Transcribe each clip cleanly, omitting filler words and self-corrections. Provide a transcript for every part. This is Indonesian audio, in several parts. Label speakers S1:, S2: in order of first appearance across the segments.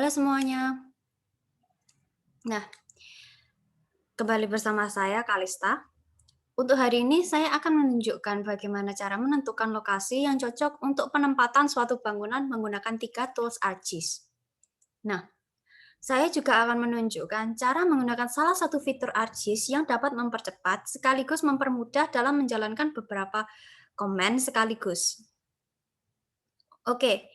S1: Halo semuanya. Nah, kembali bersama saya Kalista. Untuk hari ini saya akan menunjukkan bagaimana cara menentukan lokasi yang cocok untuk penempatan suatu bangunan menggunakan 3 tools ArcGIS. Nah, saya juga akan menunjukkan cara menggunakan salah satu fitur ArcGIS yang dapat mempercepat sekaligus mempermudah dalam menjalankan beberapa komen sekaligus. Oke,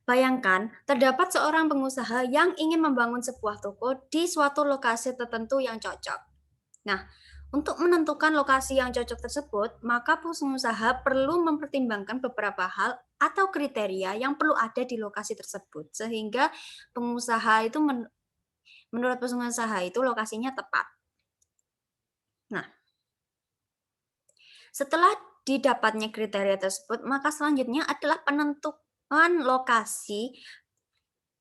S1: bayangkan terdapat seorang pengusaha yang ingin membangun sebuah toko di suatu lokasi tertentu yang cocok. Nah, untuk menentukan lokasi yang cocok tersebut, maka pengusaha perlu mempertimbangkan beberapa hal atau kriteria yang perlu ada di lokasi tersebut, sehingga pengusaha itu menurut pengusaha itu lokasinya tepat. Nah, setelah didapatnya kriteria tersebut, maka selanjutnya adalah penentuan lokasi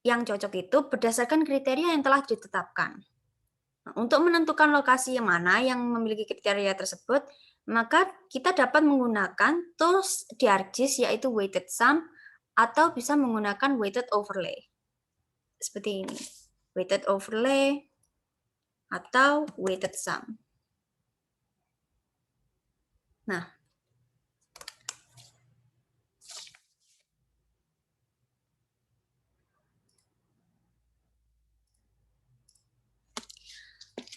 S1: yang cocok itu berdasarkan kriteria yang telah ditetapkan. Nah, untuk menentukan lokasi yang mana yang memiliki kriteria tersebut, maka kita dapat menggunakan tools di ArcGIS yaitu weighted sum atau bisa menggunakan weighted overlay. Seperti ini. Weighted overlay atau weighted sum. Nah,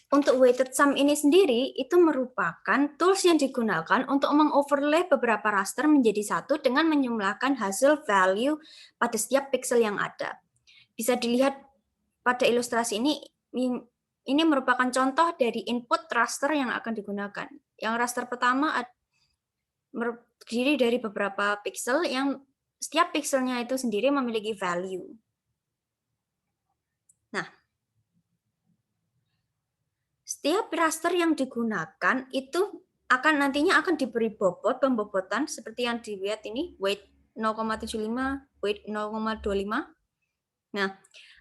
S1: untuk weighted sum ini sendiri itu merupakan tools yang digunakan untuk mengoverlay beberapa raster menjadi satu dengan menjumlahkan hasil value pada setiap pixel yang ada. Bisa dilihat pada ilustrasi ini merupakan contoh dari input raster yang akan digunakan. Yang raster pertama terdiri dari beberapa pixel yang setiap pixelnya itu sendiri memiliki value. Nah, setiap raster yang digunakan itu nantinya akan diberi bobot pembobotan seperti yang dilihat ini, weight 0,75, weight 0,25. Nah,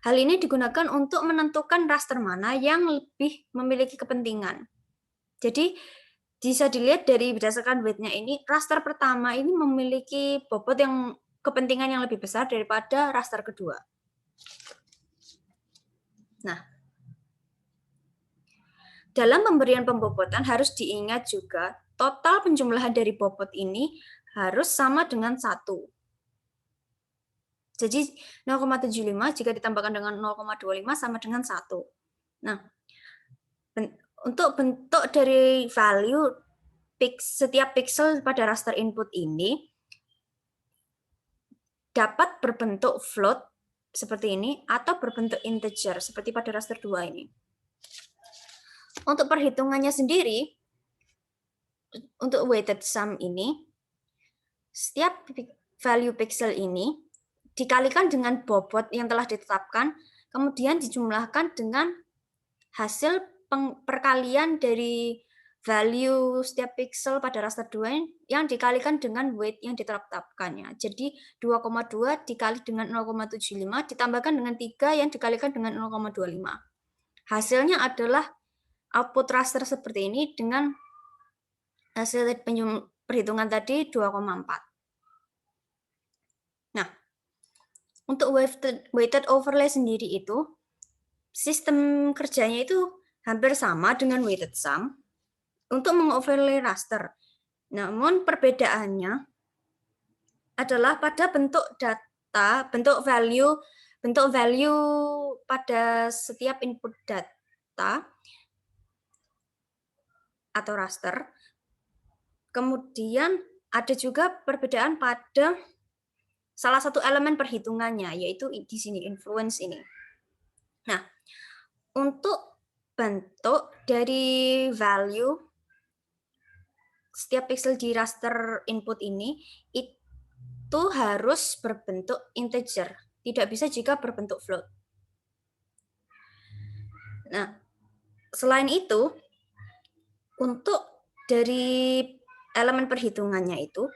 S1: hal ini digunakan untuk menentukan raster mana yang lebih memiliki kepentingan. Jadi, bisa dilihat dari berdasarkan weight-nya ini, raster pertama ini memiliki bobot yang kepentingan yang lebih besar daripada raster kedua. Nah, dalam pemberian pembobotan harus diingat juga total penjumlahan dari bobot ini harus sama dengan 1. Jadi 0,75 jika ditambahkan dengan 0,25 sama dengan 1. Nah, untuk bentuk dari value setiap pixel pada raster input ini dapat berbentuk float seperti ini atau berbentuk integer seperti pada raster 2 ini. Untuk perhitungannya sendiri, untuk weighted sum ini, setiap value pixel ini dikalikan dengan bobot yang telah ditetapkan, kemudian dijumlahkan dengan hasil perkalian dari value setiap pixel pada raster 2 yang dikalikan dengan weight yang ditetapkannya. Jadi 2,2 dikali dengan 0,75 ditambahkan dengan 3 yang dikalikan dengan 0,25. Hasilnya adalah output raster seperti ini dengan hasil perhitungan tadi 2,4. Nah, untuk weighted overlay sendiri itu, sistem kerjanya itu hampir sama dengan weighted sum untuk mengoverlay raster. Namun perbedaannya adalah pada bentuk data, bentuk value pada setiap input data atau raster. Kemudian ada juga perbedaan pada salah satu elemen perhitungannya, yaitu di sini influence ini. Nah, untuk bentuk dari value setiap pixel di raster input ini itu harus berbentuk integer, tidak bisa jika berbentuk float. Nah, selain itu, untuk dari elemen perhitungannya itu,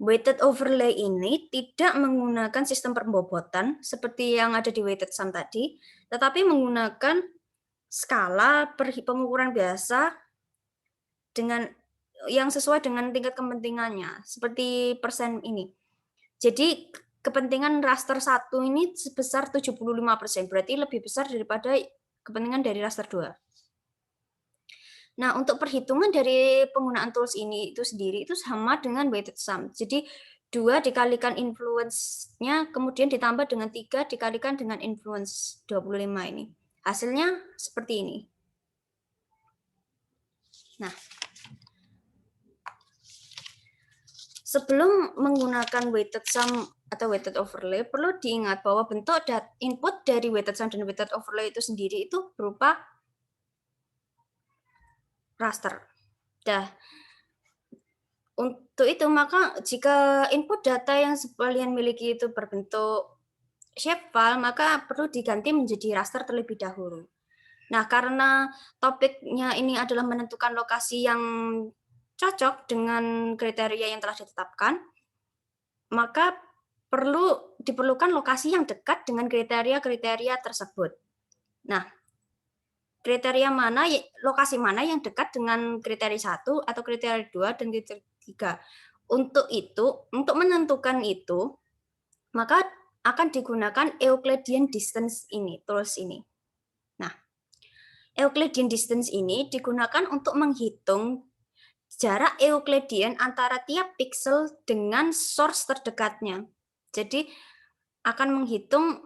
S1: weighted overlay ini tidak menggunakan sistem pembobotan seperti yang ada di weighted sum tadi, tetapi menggunakan skala pengukuran biasa dengan yang sesuai dengan tingkat kepentingannya, seperti persen ini. Jadi kepentingan raster 1 ini sebesar 75%, berarti lebih besar daripada kepentingan dari raster 2. Nah, untuk perhitungan dari penggunaan tools ini itu sendiri itu sama dengan weighted sum. Jadi 2 dikalikan influence-nya, kemudian ditambah dengan 3 dikalikan dengan influence 25 ini. Hasilnya seperti ini. Nah, sebelum menggunakan weighted sum atau weighted overlay, perlu diingat bahwa bentuk input dari weighted sum dan weighted overlay itu sendiri itu berupa raster. Untuk itu, maka jika input data yang kalian miliki itu berbentuk shapefile, maka perlu diganti menjadi raster terlebih dahulu. Nah, karena topiknya ini adalah menentukan lokasi yang cocok dengan kriteria yang telah ditetapkan, maka diperlukan lokasi yang dekat dengan kriteria-kriteria tersebut. Nah, lokasi mana yang dekat dengan kriteria 1 atau kriteria 2 dan kriteria 3. Untuk menentukan itu, maka akan digunakan Euclidean distance ini, tools ini. Nah, Euclidean distance ini digunakan untuk menghitung jarak Euclidean antara tiap pixel dengan source terdekatnya. Jadi, akan menghitung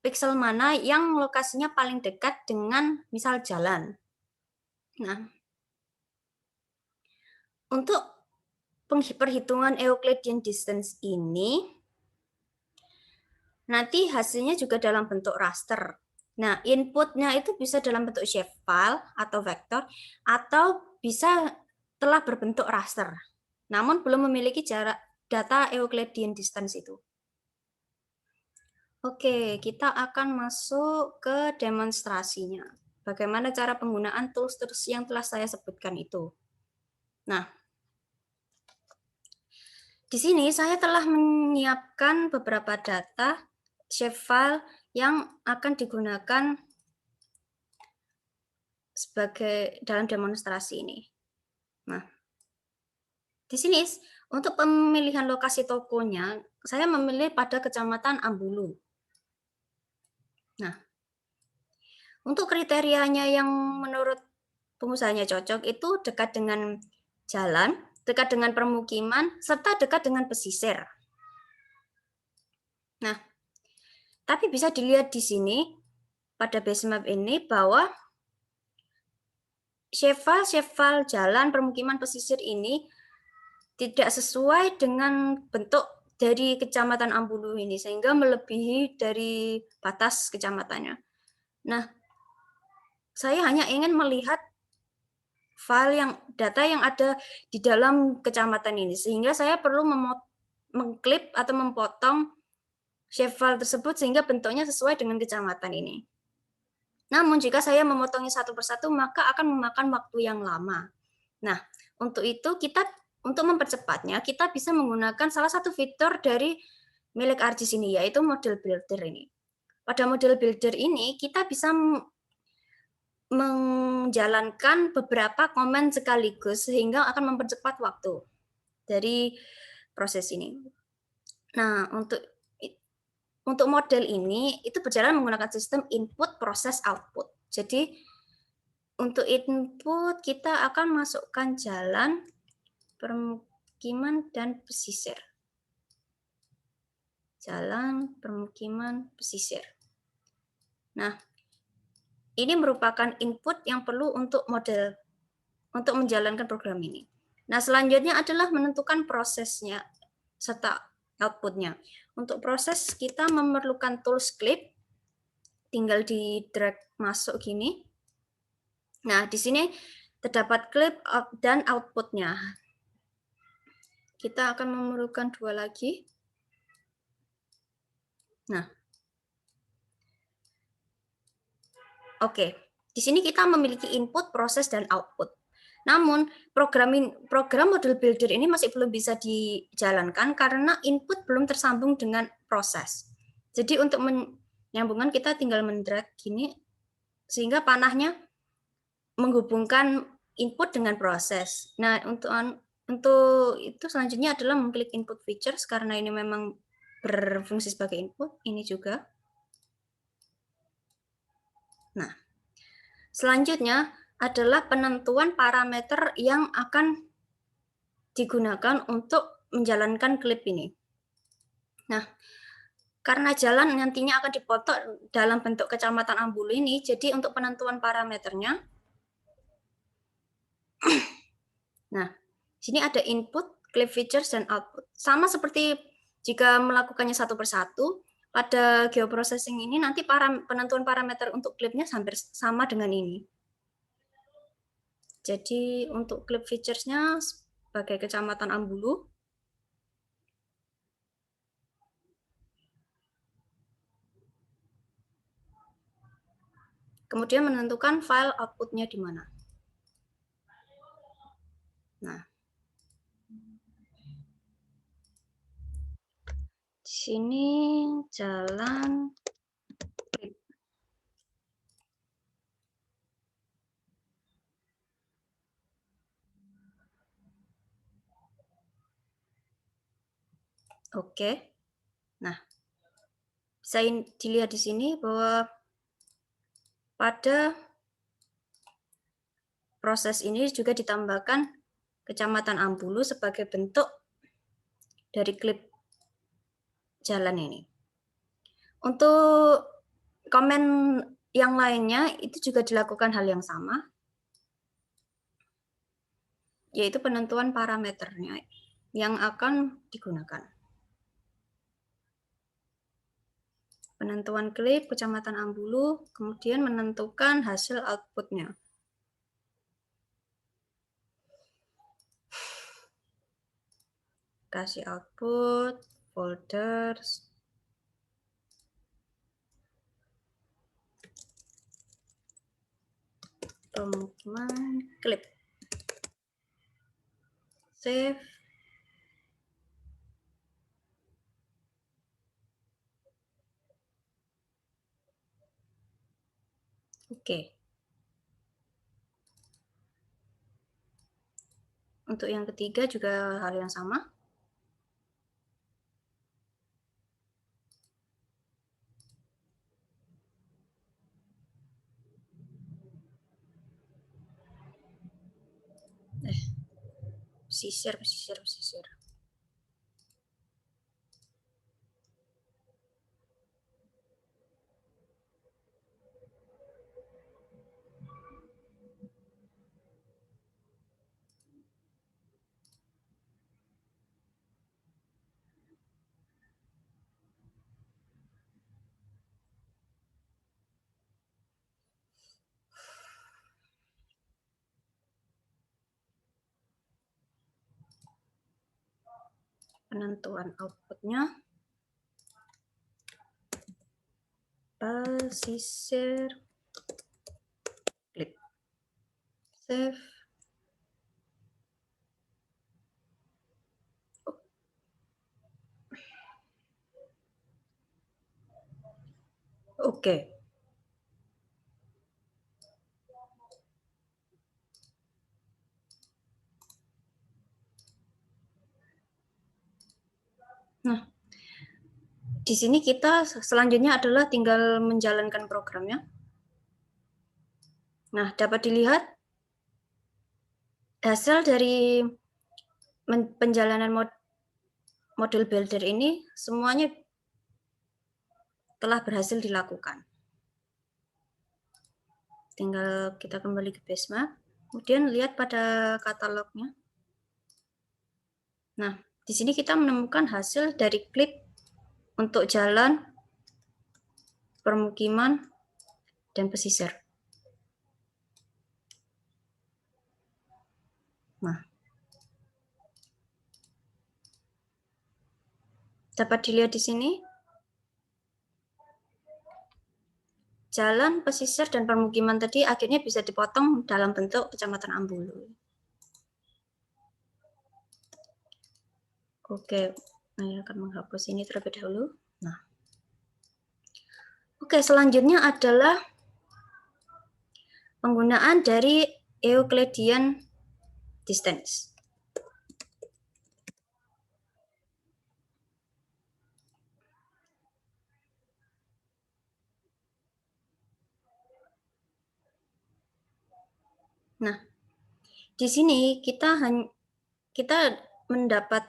S1: pixel mana yang lokasinya paling dekat dengan misal jalan. Nah, untuk perhitungan Euclidean distance ini, nanti hasilnya juga dalam bentuk raster. Nah, inputnya itu bisa dalam bentuk shapefile atau vektor, atau bisa telah berbentuk raster, namun belum memiliki jarak data Euclidean distance itu. Oke, kita akan masuk ke demonstrasinya. Bagaimana cara penggunaan tools-tools yang telah saya sebutkan itu. Nah, di sini saya telah menyiapkan beberapa data shapefile yang akan digunakan sebagai dalam demonstrasi ini. Nah, di sini untuk pemilihan lokasi tokonya, saya memilih pada Kecamatan Ambulu. Nah, untuk kriterianya yang menurut pengusahanya cocok itu dekat dengan jalan, dekat dengan permukiman, serta dekat dengan pesisir. Nah, tapi bisa dilihat di sini pada base map ini bahwa shapefile jalan, permukiman, pesisir ini tidak sesuai dengan bentuk dari Kecamatan Ambulu ini, sehingga melebihi dari batas kecamatannya. Nah, saya hanya ingin melihat data yang ada di dalam kecamatan ini, sehingga saya perlu mengklip atau memotong shapefile tersebut sehingga bentuknya sesuai dengan kecamatan ini. Namun jika saya memotongnya satu persatu, maka akan memakan waktu yang lama. Nah, untuk itu untuk mempercepatnya, kita bisa menggunakan salah satu fitur dari milik ArcGIS ini, yaitu model builder ini. Pada model builder ini, kita bisa menjalankan beberapa komen sekaligus sehingga akan mempercepat waktu dari proses ini. Nah, untuk model ini itu berjalan menggunakan sistem input, proses, output. Jadi untuk input kita akan masukkan jalan, permukiman, dan pesisir. Jalan, permukiman, pesisir. Nah, ini merupakan input yang perlu untuk menjalankan program ini. Nah, selanjutnya adalah menentukan prosesnya serta outputnya. Untuk proses kita memerlukan tools clip, tinggal di drag masuk gini. Nah, di sini terdapat clip dan outputnya. Kita akan memerlukan 2 lagi. Nah, oke, di sini kita memiliki input, proses, dan output. Namun, program model builder ini masih belum bisa dijalankan karena input belum tersambung dengan proses. Jadi untuk menyambungkan kita tinggal mendrag gini, sehingga panahnya menghubungkan input dengan proses. Nah, Untuk itu selanjutnya adalah mengklik input features karena ini memang berfungsi sebagai input, ini juga. Nah, selanjutnya adalah penentuan parameter yang akan digunakan untuk menjalankan klip ini. Nah, karena jalan nantinya akan dipotong dalam bentuk kecamatan Ambulu ini, jadi untuk penentuan parameternya, nah, sini ada input, clip features, dan output. Sama seperti jika melakukannya satu persatu, pada geoprocessing ini nanti penentuan parameter untuk klipnya hampir sama dengan ini. Jadi untuk clip features-nya sebagai kecamatan Ambulu, kemudian menentukan file output-nya di mana. Nah, di sini jalan klip. Oke. Nah, bisa dilihat di sini bahwa pada proses ini juga ditambahkan kecamatan Ambulu sebagai bentuk dari klip jalan ini. Untuk komen yang lainnya itu juga dilakukan hal yang sama, yaitu penentuan parameternya yang akan digunakan. Penentuan klip kecamatan Ambulu, kemudian menentukan hasil outputnya. Kasih output, folders, pemukiman, klip. Save. Oke. Untuk yang ketiga juga hal yang sama. Pesisir. Penentuan outputnya pesisir, klip, save. Oke. Nah, di sini kita selanjutnya adalah tinggal menjalankan programnya. Nah, dapat dilihat hasil dari penjalanan model builder ini semuanya telah berhasil dilakukan. Tinggal kita kembali ke Basemap, kemudian lihat pada katalognya. Nah, di sini kita menemukan hasil dari klip untuk jalan, permukiman, dan pesisir. Nah, dapat dilihat di sini, jalan, pesisir, dan permukiman tadi akhirnya bisa dipotong dalam bentuk kecamatan Ambulu. Oke, saya akan menghapus ini terlebih dahulu. Nah, oke, selanjutnya adalah penggunaan dari Euclidean distance. Nah, di sini kita mendapat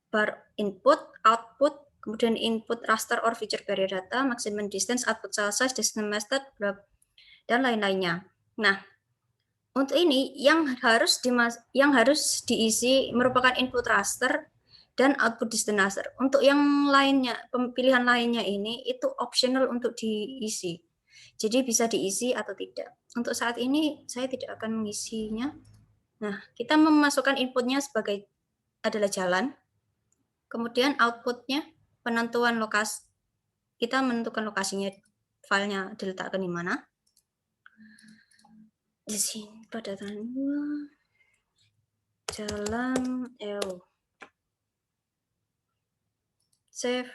S1: bar input, output, kemudian input raster or feature barrier data, maximum distance, output cell size, decision method, dan lain-lainnya. Nah, untuk ini yang harus diisi merupakan input raster dan output distance raster. Untuk yang lainnya, pilihan lainnya ini itu optional untuk diisi. Jadi bisa diisi atau tidak. Untuk saat ini saya tidak akan mengisinya. Nah, kita memasukkan inputnya sebagai adalah jalan. Kemudian outputnya penentuan lokasi. Kita menentukan lokasinya, filenya diletakkan di mana. Di sini pada tanggal jalan save.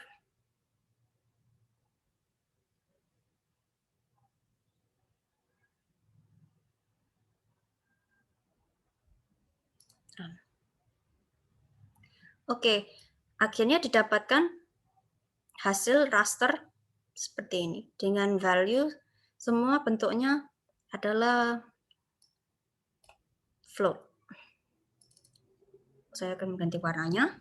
S1: Oke, akhirnya didapatkan hasil raster seperti ini dengan value semua bentuknya adalah float. Saya akan mengganti warnanya.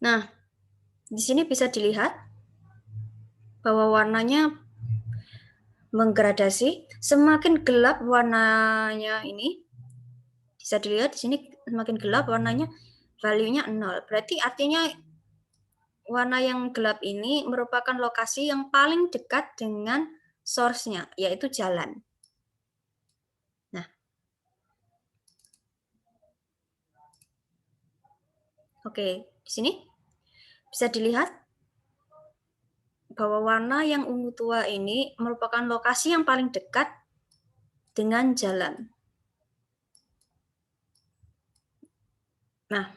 S1: Nah, di sini bisa dilihat bahwa warnanya menggradasi. Semakin gelap warnanya ini, bisa dilihat di sini semakin gelap warnanya, value-nya 0. Berarti artinya warna yang gelap ini merupakan lokasi yang paling dekat dengan source-nya, yaitu jalan. Nah, oke, di sini bisa dilihat bahwa warna yang ungu tua ini merupakan lokasi yang paling dekat dengan jalan. Nah,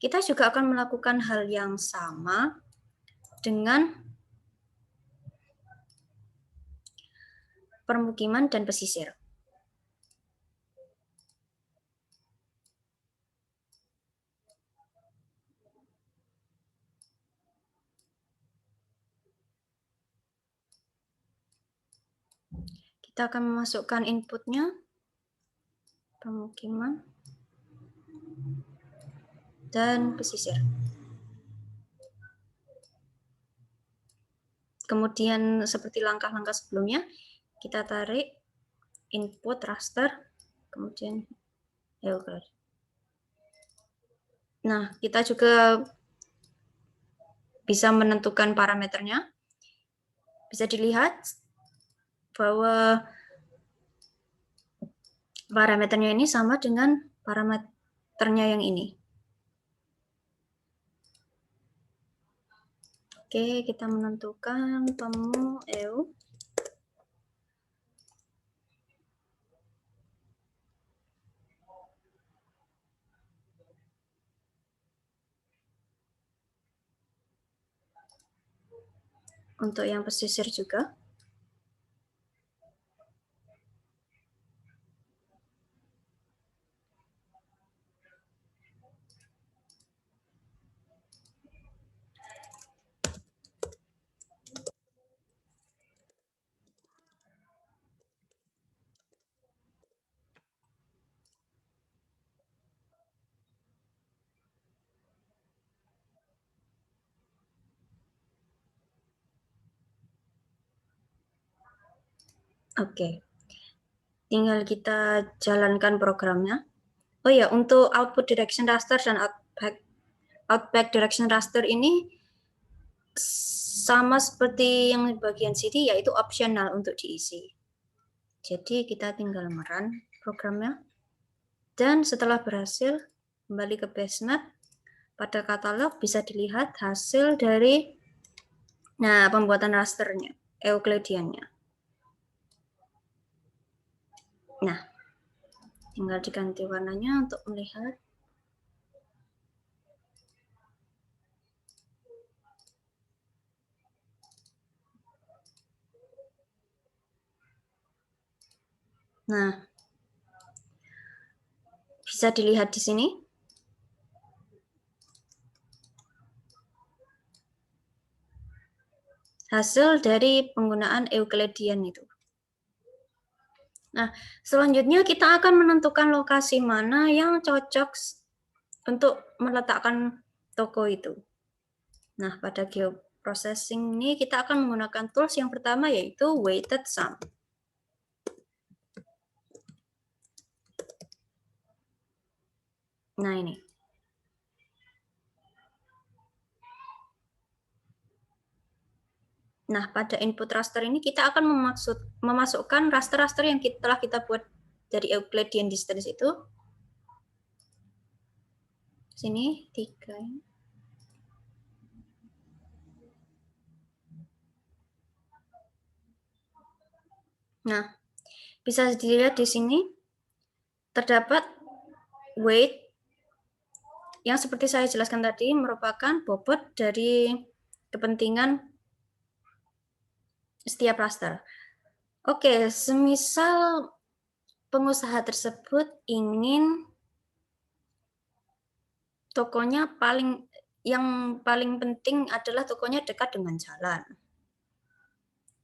S1: kita juga akan melakukan hal yang sama dengan permukiman dan pesisir. Kita akan memasukkan inputnya, permukiman, dan pesisir. Kemudian seperti langkah-langkah sebelumnya, kita tarik input raster, kemudian nah, kita juga bisa menentukan parameternya. Bisa dilihat bahwa parameternya ini sama dengan parameternya yang ini. Oke, kita menentukan temu EU. Untuk yang pesisir juga. Oke, tinggal kita jalankan programnya. Oh ya, untuk output direction raster dan outback direction raster ini sama seperti yang di bagian sini, yaitu optional untuk diisi. Jadi kita tinggal run programnya. Dan setelah berhasil, kembali ke BaseNet. Pada katalog bisa dilihat hasil dari pembuatan rasternya, Euclidean-nya. Nah, tinggal diganti warnanya untuk melihat. Nah, Bisa dilihat di sini. Hasil dari penggunaan Euclidean itu. Nah, selanjutnya kita akan menentukan lokasi mana yang cocok untuk meletakkan toko itu. Nah, pada geoprocessing ini kita akan menggunakan tools yang pertama yaitu weighted sum. Nah, ini. Nah, pada input raster ini kita akan memasukkan raster-raster yang telah kita buat dari Euclidean distance itu. Sini 3. Nah, bisa dilihat di sini terdapat weight yang seperti saya jelaskan tadi merupakan bobot dari kepentingan setiap raster. Oke, semisal pengusaha tersebut ingin tokonya yang paling penting adalah tokonya dekat dengan jalan.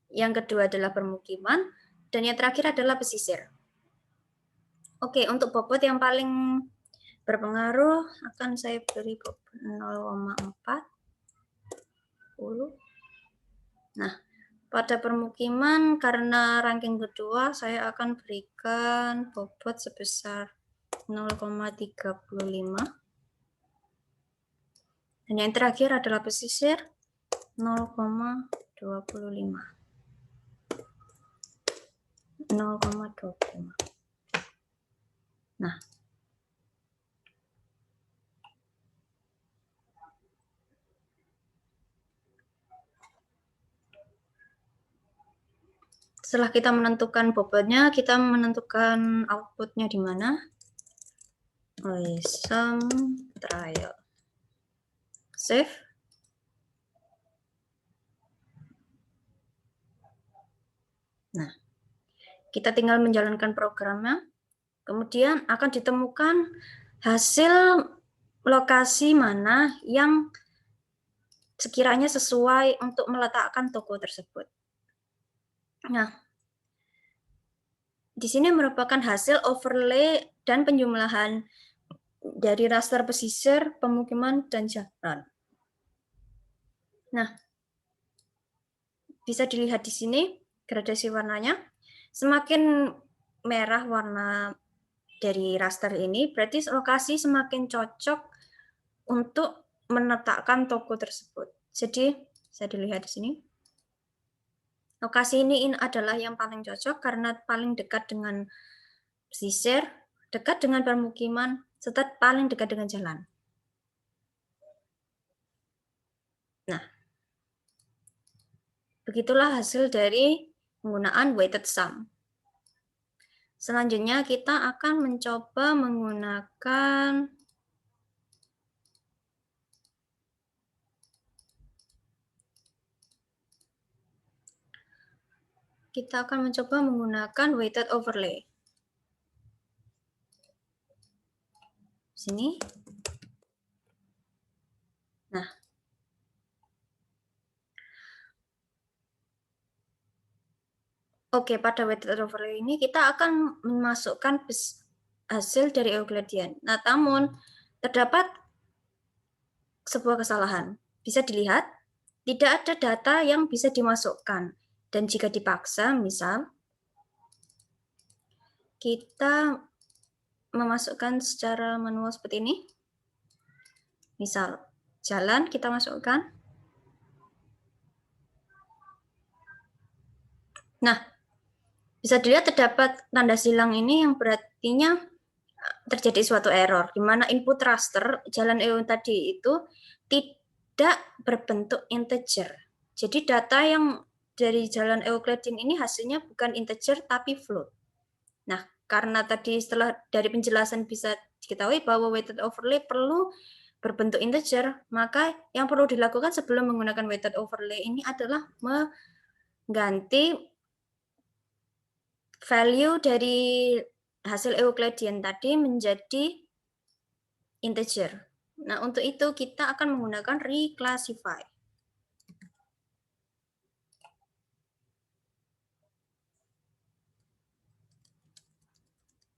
S1: Yang kedua adalah permukiman, dan yang terakhir adalah pesisir. Oke, untuk bobot yang paling berpengaruh akan saya beri 0,4. Nah, pada permukiman karena ranking kedua saya akan berikan bobot sebesar 0,35. Dan yang terakhir adalah pesisir 0,25. 0,25. Nah, setelah kita menentukan bobotnya, kita menentukan outputnya di mana. Sum trial. Save. Nah, kita tinggal menjalankan programnya. Kemudian akan ditemukan hasil lokasi mana yang sekiranya sesuai untuk meletakkan toko tersebut. Nah, di sini merupakan hasil overlay dan penjumlahan dari raster pesisir, pemukiman, dan jalan. Nah, bisa dilihat di sini gradasi warnanya. Semakin merah warna dari raster ini, berarti lokasi semakin cocok untuk menetapkan toko tersebut. Jadi, bisa dilihat di sini. Lokasi ini adalah yang paling cocok karena paling dekat dengan pesisir, dekat dengan permukiman, serta paling dekat dengan jalan. Nah, begitulah hasil dari penggunaan weighted sum. Selanjutnya kita akan mencoba menggunakan weighted overlay. Sini. Nah, oke, pada weighted overlay ini kita akan memasukkan hasil dari Euclidean. Nah, namun terdapat sebuah kesalahan. Bisa dilihat, tidak ada data yang bisa dimasukkan. Dan jika dipaksa, misal, kita memasukkan secara manual seperti ini. Misal, jalan kita masukkan. Nah, bisa dilihat terdapat tanda silang ini yang berartinya terjadi suatu error, di mana input raster jalan EU tadi itu tidak berbentuk integer. Jadi data yang dari jalan Euclidean ini hasilnya bukan integer tapi float. Nah, karena tadi setelah dari penjelasan bisa diketahui bahwa weighted overlay perlu berbentuk integer, maka yang perlu dilakukan sebelum menggunakan weighted overlay ini adalah mengganti value dari hasil Euclidean tadi menjadi integer. Nah, untuk itu kita akan menggunakan reclassify.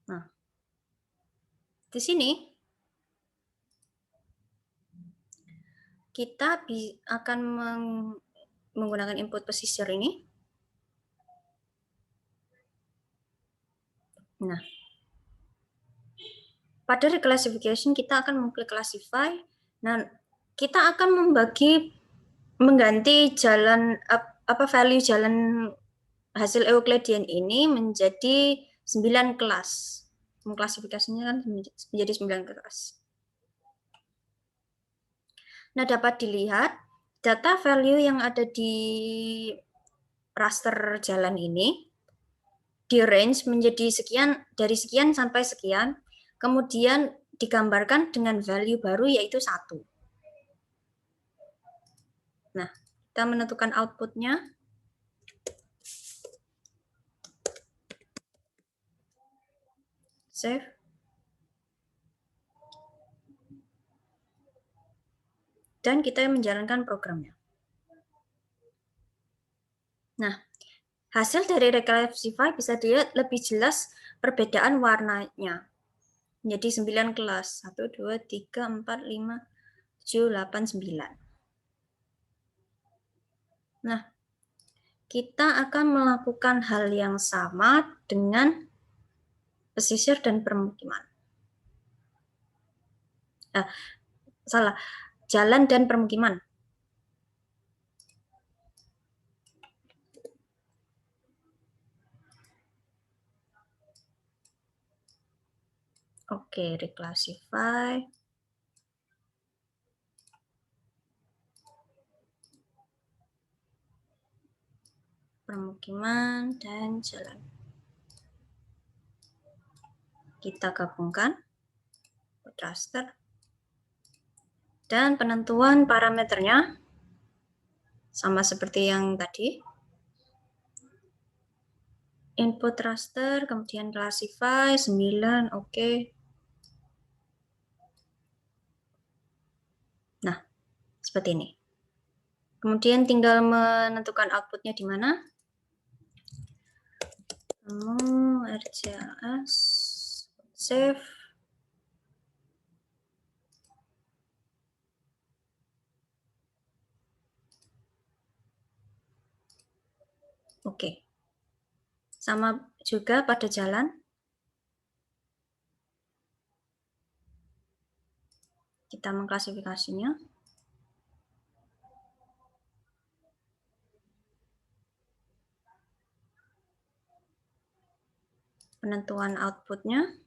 S1: Nah, di sini kita akan menggunakan input pesisir ini. Nah, pada reclassification kita akan mengklik classify. Nah, kita akan mengganti jalan value jalan hasil Euclidean ini menjadi 9 kelas. Mengklasifikasinya kan menjadi 9 kelas. Nah, dapat dilihat data value yang ada di raster jalan ini di range menjadi sekian, dari sekian sampai sekian, kemudian digambarkan dengan value baru yaitu 1. Nah, kita menentukan outputnya. Save. Dan kita menjalankan programnya. Nah, hasil dari reclassify bisa dilihat lebih jelas perbedaan warnanya. Menjadi 9 kelas. 1, 2, 3, 4, 5, 7, 8, 9. Nah, kita akan melakukan hal yang sama dengan pesisir dan permukiman. Jalan dan permukiman. Oke, reclassify. Permukiman dan jalan. Kita gabungkan raster. Dan penentuan parameternya sama seperti yang tadi. Input raster, kemudian classify, 9, oke. Nah, seperti ini. Kemudian tinggal menentukan outputnya di mana. RCLS, save. Oke. Sama juga pada jalan. Kita mengklasifikasinya. Penentuan outputnya.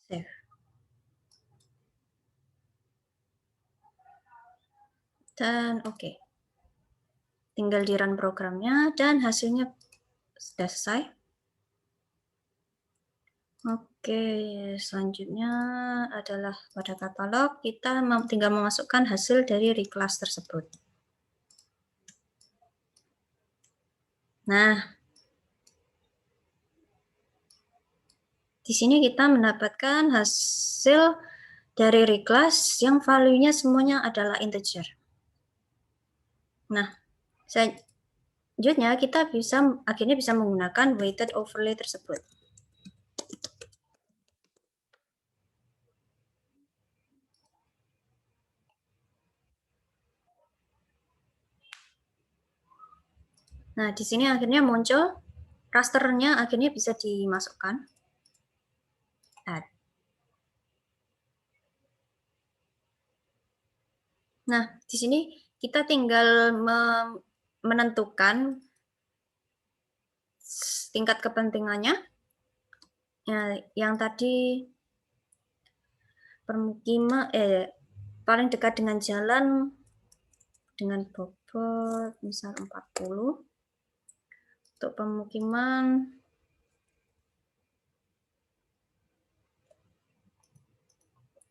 S1: Save. Dan oke. Tinggal di run programnya dan hasilnya sudah selesai. Oke, selanjutnya adalah pada katalog kita tinggal memasukkan hasil dari reclass tersebut. Nah, di sini kita mendapatkan hasil dari reclass yang value-nya semuanya adalah integer. Nah, selanjutnya kita akhirnya bisa menggunakan weighted overlay tersebut. Nah, di sini akhirnya muncul rasternya, akhirnya bisa dimasukkan. Add. Nah, di sini kita tinggal menentukan tingkat kepentingannya. Ya, yang tadi permukiman paling dekat dengan jalan dengan bobot misal 40. Untuk pemukiman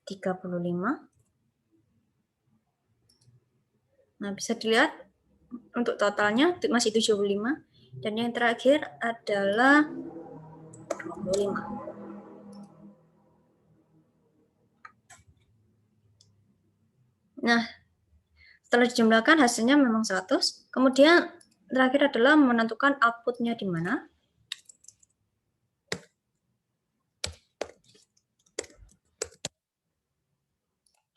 S1: 35. Nah, bisa dilihat untuk totalnya masih 75 dan yang terakhir adalah 25. Nah, setelah dijumlahkan hasilnya memang 100. Kemudian terakhir adalah menentukan outputnya di mana.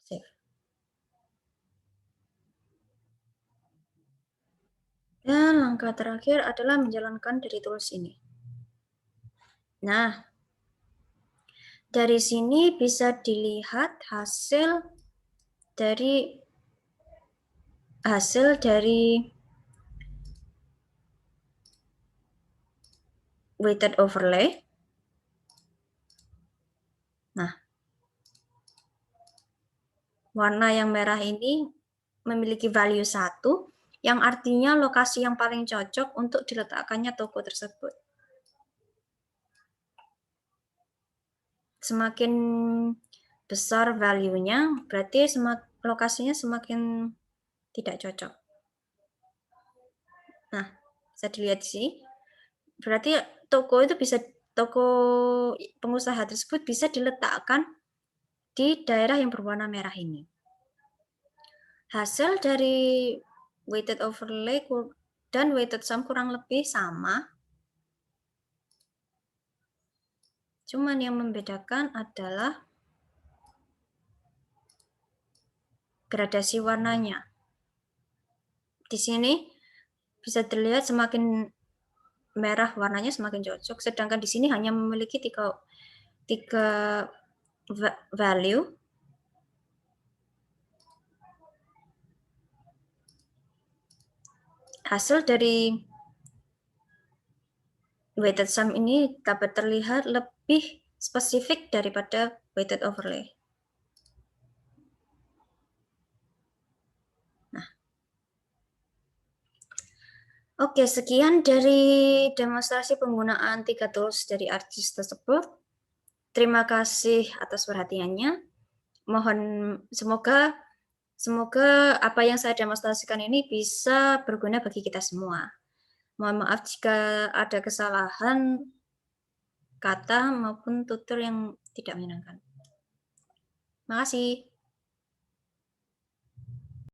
S1: Save. Dan langkah terakhir adalah menjalankan dari tools ini. Nah, dari sini bisa dilihat hasil dari weighted overlay. Nah, warna yang merah ini memiliki value 1, yang artinya lokasi yang paling cocok untuk diletakkannya toko tersebut. Semakin besar value-nya, berarti lokasinya semakin tidak cocok. Nah, bisa dilihat di sini. Berarti toko pengusaha tersebut bisa diletakkan di daerah yang berwarna merah ini. Hasil dari weighted overlay dan weighted sum kurang lebih sama. Cuman yang membedakan adalah gradasi warnanya. Di sini bisa terlihat semakin merah warnanya semakin cocok, sedangkan di sini hanya memiliki tiga value. Hasil dari weighted sum ini dapat terlihat lebih spesifik daripada weighted overlay. Nah, oke, sekian dari demonstrasi penggunaan 3 tools dari ArcGIS tersebut. Terima kasih atas perhatiannya. Semoga apa yang saya demonstrasikan ini bisa berguna bagi kita semua. Mohon maaf jika ada kesalahan kata maupun tutur yang tidak menyenangkan. Terima kasih.